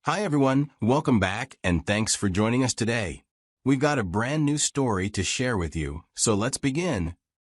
Hi everyone, welcome back and thanks for joining us today. We've got a brand new story to share with you, so let's begin.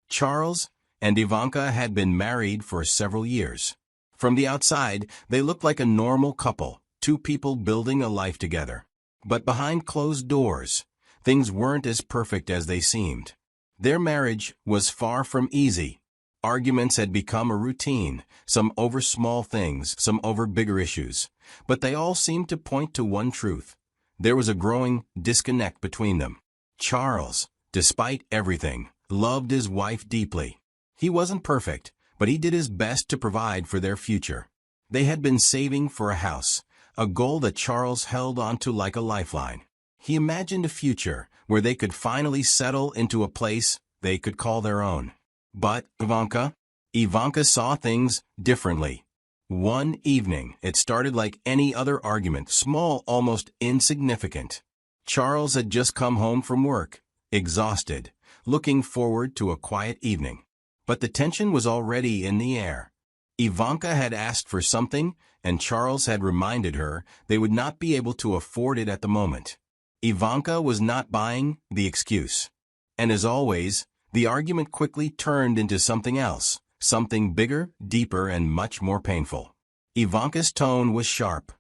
Charles and Ivanka had been married for several years. From the outside, they looked like a normal couple, two people building a life together. But behind closed doors, things weren't as perfect as they seemed. Their marriage was far from easy. Arguments had become a routine, some over small things, some over bigger issues. But they all seemed to point to one truth. There was a growing disconnect between them. Charles, despite everything, loved his wife deeply. He wasn't perfect, but he did his best to provide for their future. They had been saving for a house, a goal that Charles held onto like a lifeline. He imagined a future where they could finally settle into a place they could call their own. But Ivanka saw things differently. One evening, it started like any other argument, small, almost insignificant. Charles had just come home from work, exhausted, looking forward to a quiet evening. But the tension was already in the air. Ivanka had asked for something, and Charles had reminded her they would not be able to afford it at the moment. Ivanka was not buying the excuse. And as always, the argument quickly turned into something else, something bigger, deeper, and much more painful. Ivanka's tone was sharp.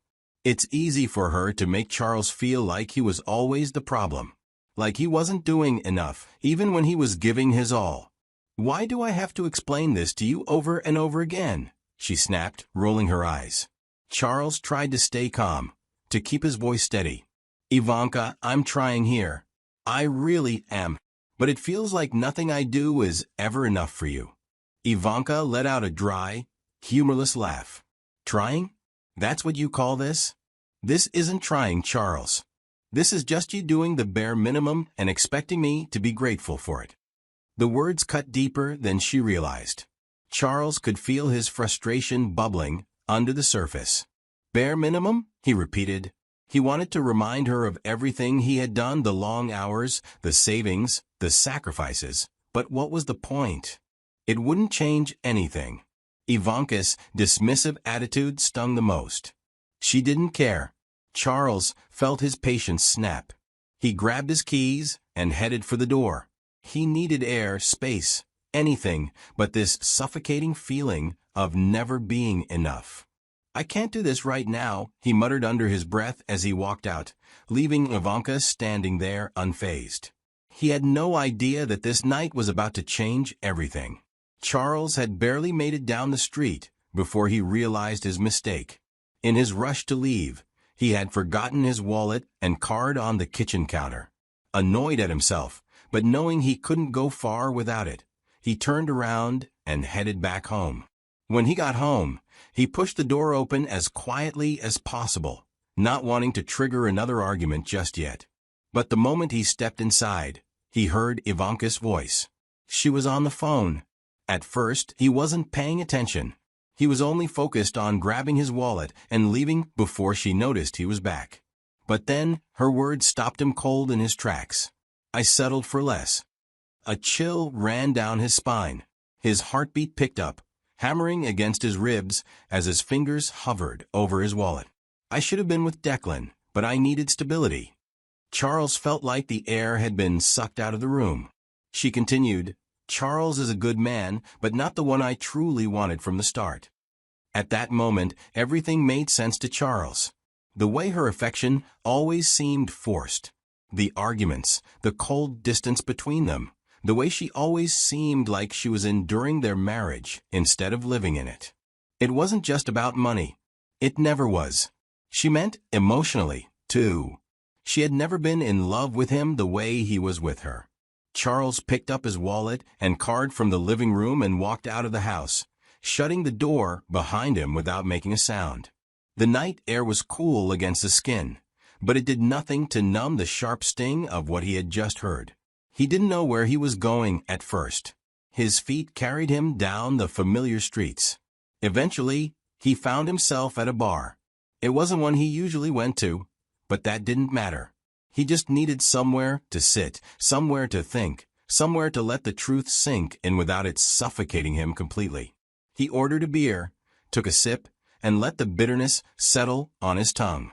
It's easy for her to make Charles feel like he was always the problem, like he wasn't doing enough, even when he was giving his all. "Why do I have to explain this to you over and over again?" she snapped, rolling her eyes. Charles tried to stay calm, to keep his voice steady. "Ivanka, I'm trying here. I really am. But it feels like nothing I do is ever enough for you." Ivanka let out a dry, humorless laugh. "Trying? That's what you call this? This isn't trying, Charles. This is just you doing the bare minimum and expecting me to be grateful for it." The words cut deeper than she realized. Charles could feel his frustration bubbling under the surface. "Bare minimum?" he repeated. He wanted to remind her of everything he had done, the long hours, the savings, the sacrifices. But what was the point? It wouldn't change anything. Ivanka's dismissive attitude stung the most. She didn't care. Charles felt his patience snap. He grabbed his keys and headed for the door. He needed air, space, anything but this suffocating feeling of never being enough. "I can't do this right now," he muttered under his breath as he walked out, leaving Ivanka standing there unfazed. He had no idea that this night was about to change everything. Charles had barely made it down the street before he realized his mistake. In his rush to leave, he had forgotten his wallet and card on the kitchen counter. Annoyed at himself, but knowing he couldn't go far without it, he turned around and headed back home. When he got home, he pushed the door open as quietly as possible, not wanting to trigger another argument just yet. But the moment he stepped inside, he heard Ivanka's voice. She was on the phone. At first, he wasn't paying attention. He was only focused on grabbing his wallet and leaving before she noticed he was back. But then, her words stopped him cold in his tracks. "I settled for less." A chill ran down his spine. His heartbeat picked up, hammering against his ribs as his fingers hovered over his wallet. "I should have been with Declan, but I needed stability." Charles felt like the air had been sucked out of the room. She continued, "Charles is a good man, but not the one I truly wanted from the start." At that moment, everything made sense to Charles. The way her affection always seemed forced. The arguments, the cold distance between them. The way she always seemed like she was enduring their marriage instead of living in it. It wasn't just about money. It never was. She meant emotionally, too. She had never been in love with him the way he was with her. Charles picked up his wallet and card from the living room and walked out of the house, shutting the door behind him without making a sound. The night air was cool against the skin, but it did nothing to numb the sharp sting of what he had just heard. He didn't know where he was going at first. His feet carried him down the familiar streets. Eventually, he found himself at a bar. It wasn't one he usually went to, but that didn't matter. He just needed somewhere to sit, somewhere to think, somewhere to let the truth sink in without it suffocating him completely. He ordered a beer, took a sip, and let the bitterness settle on his tongue.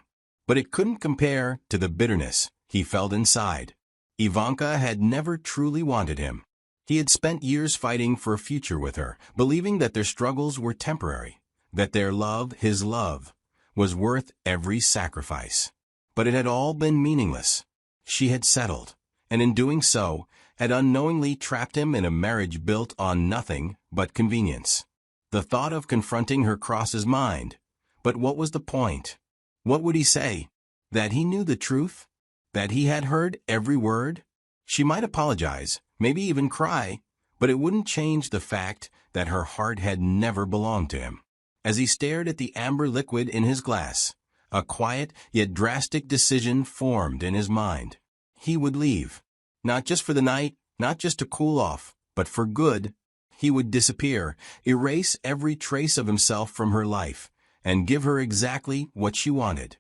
but it couldn't compare to the bitterness he felt inside. Ivanka had never truly wanted him. He had spent years fighting for a future with her, believing that their struggles were temporary, that their love, his love, was worth every sacrifice. But it had all been meaningless. She had settled, and in doing so, had unknowingly trapped him in a marriage built on nothing but convenience. The thought of confronting her crossed his mind. But what was the point? What would he say? That he knew the truth? That he had heard every word? She might apologize, maybe even cry, but it wouldn't change the fact that her heart had never belonged to him. As he stared at the amber liquid in his glass, a quiet yet drastic decision formed in his mind. He would leave. Not just for the night, not just to cool off, but for good. He would disappear, erase every trace of himself from her life, and give her exactly what she wanted: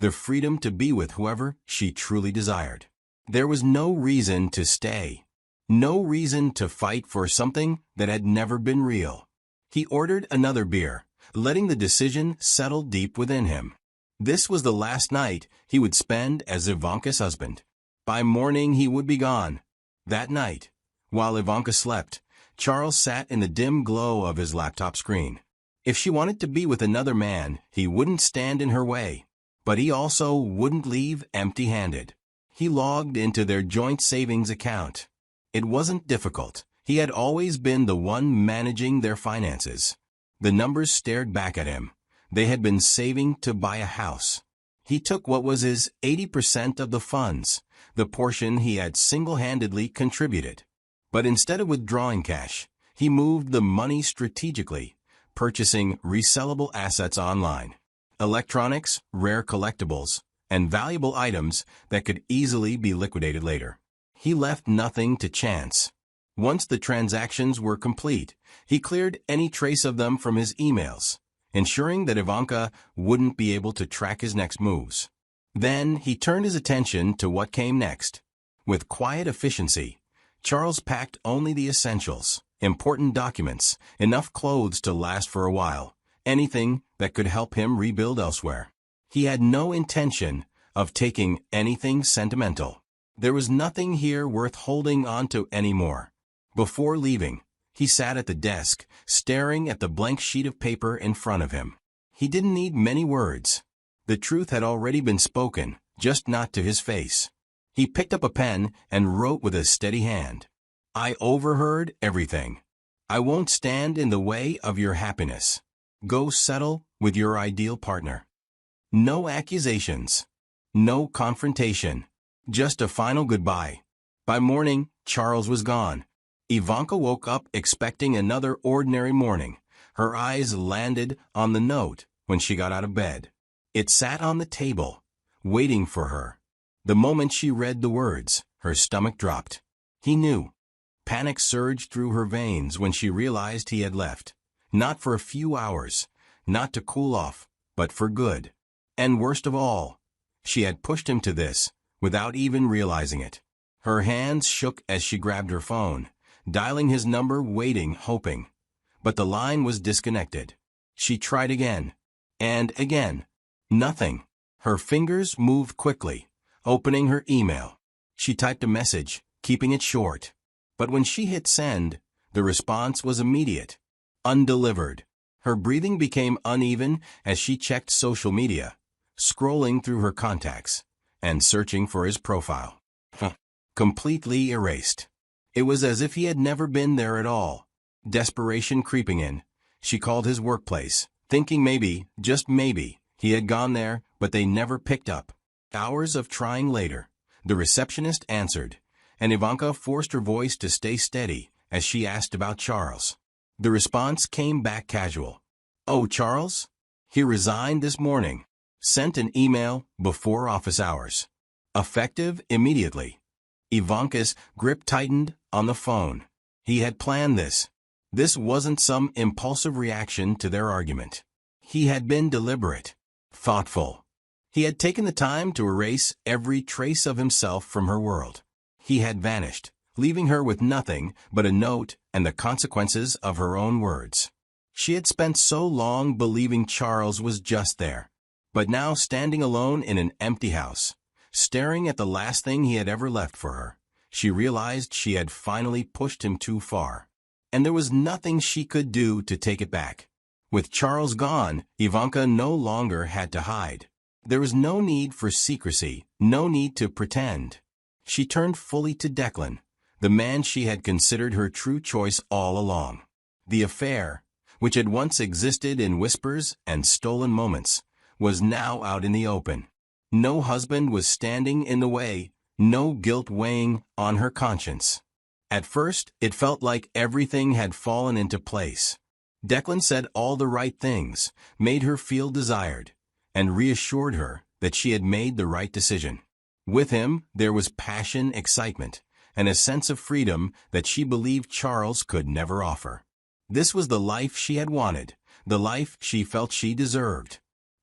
the freedom to be with whoever she truly desired. There was no reason to stay. No reason to fight for something that had never been real. He ordered another beer, letting the decision settle deep within him. This was the last night he would spend as Ivanka's husband. By morning he would be gone. That night, while Ivanka slept, Charles sat in the dim glow of his laptop screen. If she wanted to be with another man, he wouldn't stand in her way. But he also wouldn't leave empty-handed. He logged into their joint savings account. It wasn't difficult. He had always been the one managing their finances. The numbers stared back at him. They had been saving to buy a house. He took what was his 80% of the funds, the portion he had single-handedly contributed. But instead of withdrawing cash, he moved the money strategically, purchasing resellable assets online. Electronics, rare collectibles, and valuable items that could easily be liquidated later. He left nothing to chance. Once the transactions were complete, he cleared any trace of them from his emails, ensuring that Ivanka wouldn't be able to track his next moves. Then he turned his attention to what came next. With quiet efficiency, Charles packed only the essentials: important documents, enough clothes to last for a while, anything that could help him rebuild elsewhere. He had no intention of taking anything sentimental. There was nothing here worth holding onto anymore. Before leaving, he sat at the desk, staring at the blank sheet of paper in front of him. He didn't need many words. The truth had already been spoken, just not to his face. He picked up a pen and wrote with a steady hand. "I overheard everything. I won't stand in the way of your happiness. Go settle with your ideal partner." No accusations. No confrontation. Just a final goodbye. By morning, Charles was gone. Ivanka woke up expecting another ordinary morning. Her eyes landed on the note when she got out of bed. It sat on the table, waiting for her. The moment she read the words, her stomach dropped. He knew. Panic surged through her veins when she realized he had left. Not for a few hours, not to cool off, but for good. And worst of all, she had pushed him to this, without even realizing it. Her hands shook as she grabbed her phone, dialing his number, waiting, hoping. But the line was disconnected. She tried again, and again. Nothing. Her fingers moved quickly, opening her email. She typed a message, keeping it short. But when she hit send, the response was immediate. Undelivered. Her breathing became uneven as she checked social media, scrolling through her contacts, and searching for his profile. Completely erased. It was as if he had never been there at all. Desperation creeping in, she called his workplace, thinking maybe, just maybe, he had gone there, but they never picked up. Hours of trying later, the receptionist answered, and Ivanka forced her voice to stay steady as she asked about Charles. The response came back casual. "Oh, Charles? He resigned this morning. Sent an email before office hours. Effective immediately." Ivanka's grip tightened on the phone. He had planned this. This wasn't some impulsive reaction to their argument. He had been deliberate, thoughtful. He had taken the time to erase every trace of himself from her world. He had vanished, leaving her with nothing but a note and the consequences of her own words. She had spent so long believing Charles was just there. But now standing alone in an empty house, staring at the last thing he had ever left for her, she realized she had finally pushed him too far. And there was nothing she could do to take it back. With Charles gone, Ivanka no longer had to hide. There was no need for secrecy, no need to pretend. She turned fully to Declan, the man she had considered her true choice all along. The affair, which had once existed in whispers and stolen moments, was now out in the open. No husband was standing in the way, no guilt weighing on her conscience. At first, it felt like everything had fallen into place. Declan said all the right things, made her feel desired, and reassured her that she had made the right decision. With him, there was passion, excitement, and a sense of freedom that she believed Charles could never offer. This was the life she had wanted, the life she felt she deserved.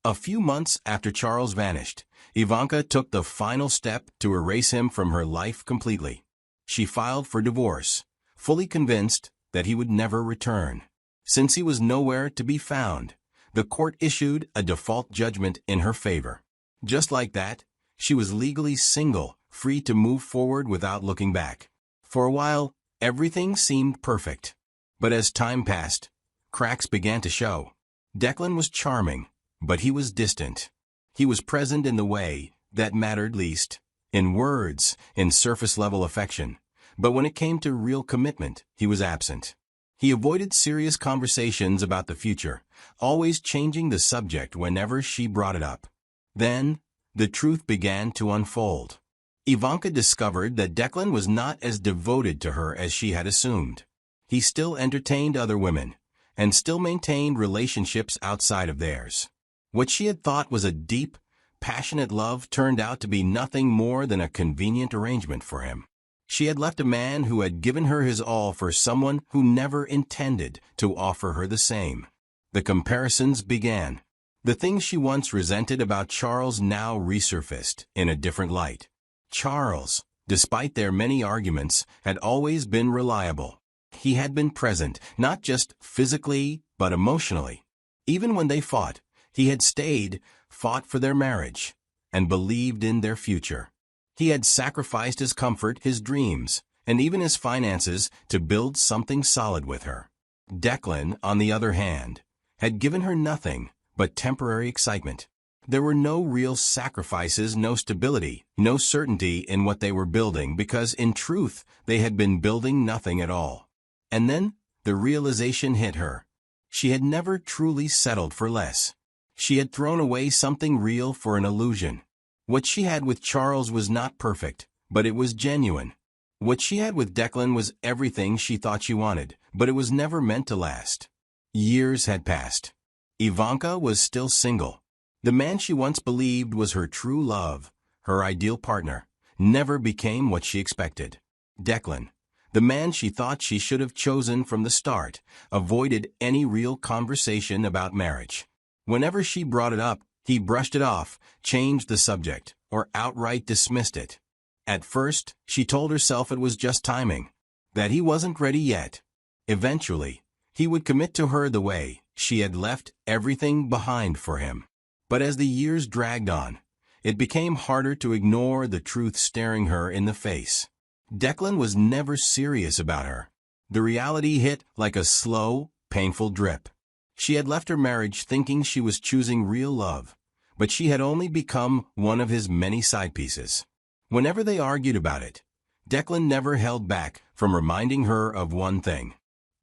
A few months after Charles vanished, Ivanka took the final step to erase him from her life completely. She filed for divorce, fully convinced that he would never return. Since he was nowhere to be found, the court issued a default judgment in her favor. Just like that, she was legally single, free to move forward without looking back. For a while, everything seemed perfect. But as time passed, cracks began to show. Declan was charming, but he was distant. He was present in the way that mattered least, in words, in surface-level affection. But when it came to real commitment, he was absent. He avoided serious conversations about the future, always changing the subject whenever she brought it up. Then, the truth began to unfold. Ivanka discovered that Declan was not as devoted to her as she had assumed. He still entertained other women, and still maintained relationships outside of theirs. What she had thought was a deep, passionate love turned out to be nothing more than a convenient arrangement for him. She had left a man who had given her his all for someone who never intended to offer her the same. The comparisons began. The things she once resented about Charles now resurfaced in a different light. Charles, despite their many arguments, had always been reliable. He had been present, not just physically, but emotionally. Even when they fought, he had stayed, fought for their marriage, and believed in their future. He had sacrificed his comfort, his dreams, and even his finances to build something solid with her. Declan, on the other hand, had given her nothing but temporary excitement. There were no real sacrifices, no stability, no certainty in what they were building because, in truth, they had been building nothing at all. And then, the realization hit her. She had never truly settled for less. She had thrown away something real for an illusion. What she had with Charles was not perfect, but it was genuine. What she had with Declan was everything she thought she wanted, but it was never meant to last. Years had passed. Ivanka was still single. The man she once believed was her true love, her ideal partner, never became what she expected. Declan, the man she thought she should have chosen from the start, avoided any real conversation about marriage. Whenever she brought it up, he brushed it off, changed the subject, or outright dismissed it. At first, she told herself it was just timing, that he wasn't ready yet. Eventually, he would commit to her the way she had left everything behind for him. But as the years dragged on, it became harder to ignore the truth staring her in the face. Declan was never serious about her. The reality hit like a slow, painful drip. She had left her marriage thinking she was choosing real love, but she had only become one of his many side pieces. Whenever they argued about it, Declan never held back from reminding her of one thing.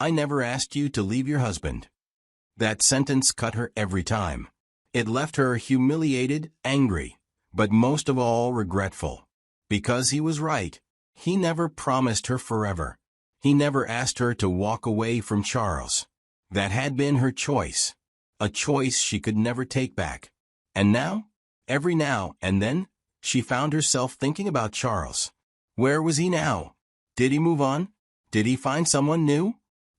"I never asked you to leave your husband." That sentence cut her every time. It left her humiliated, angry, but most of all regretful. Because he was right. He never promised her forever. He never asked her to walk away from Charles. That had been her choice, a choice she could never take back. And now, every now and then, she found herself thinking about Charles. Where was he now? Did he move on? Did he find someone new?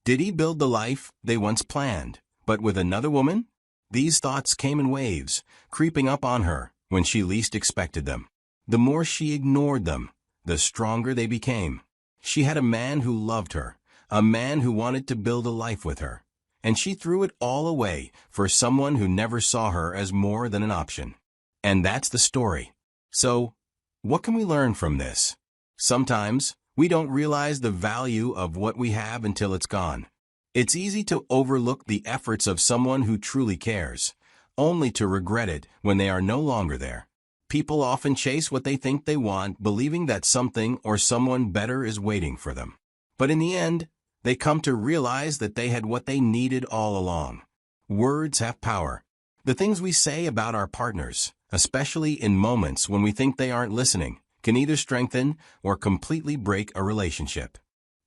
Did he build the life they once planned, but with another woman? These thoughts came in waves, creeping up on her when she least expected them. The more she ignored them, the stronger they became. She had a man who loved her, a man who wanted to build a life with her. and she threw it all away for someone who never saw her as more than an option. And that's the story. So, what can we learn from this? Sometimes, we don't realize the value of what we have until it's gone. It's easy to overlook the efforts of someone who truly cares, only to regret it when they are no longer there. People often chase what they think they want, believing that something or someone better is waiting for them. But in the end, they come to realize that they had what they needed all along. Words have power. The things we say about our partners, especially in moments when we think they aren't listening, can either strengthen or completely break a relationship.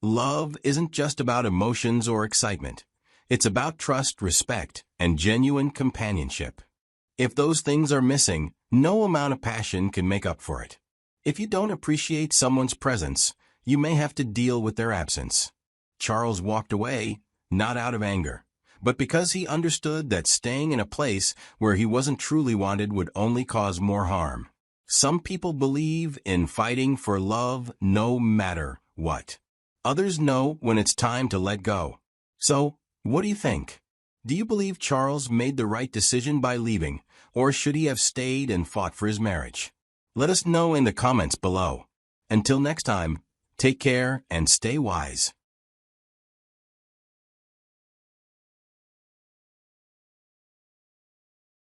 Love isn't just about emotions or excitement. It's about trust, respect, and genuine companionship. If those things are missing, no amount of passion can make up for it. If you don't appreciate someone's presence, you may have to deal with their absence. Charles walked away, not out of anger, but because he understood that staying in a place where he wasn't truly wanted would only cause more harm. Some people believe in fighting for love no matter what. Others know when it's time to let go. So, what do you think? Do you believe Charles made the right decision by leaving, or should he have stayed and fought for his marriage? Let us know in the comments below. Until next time, take care and stay wise.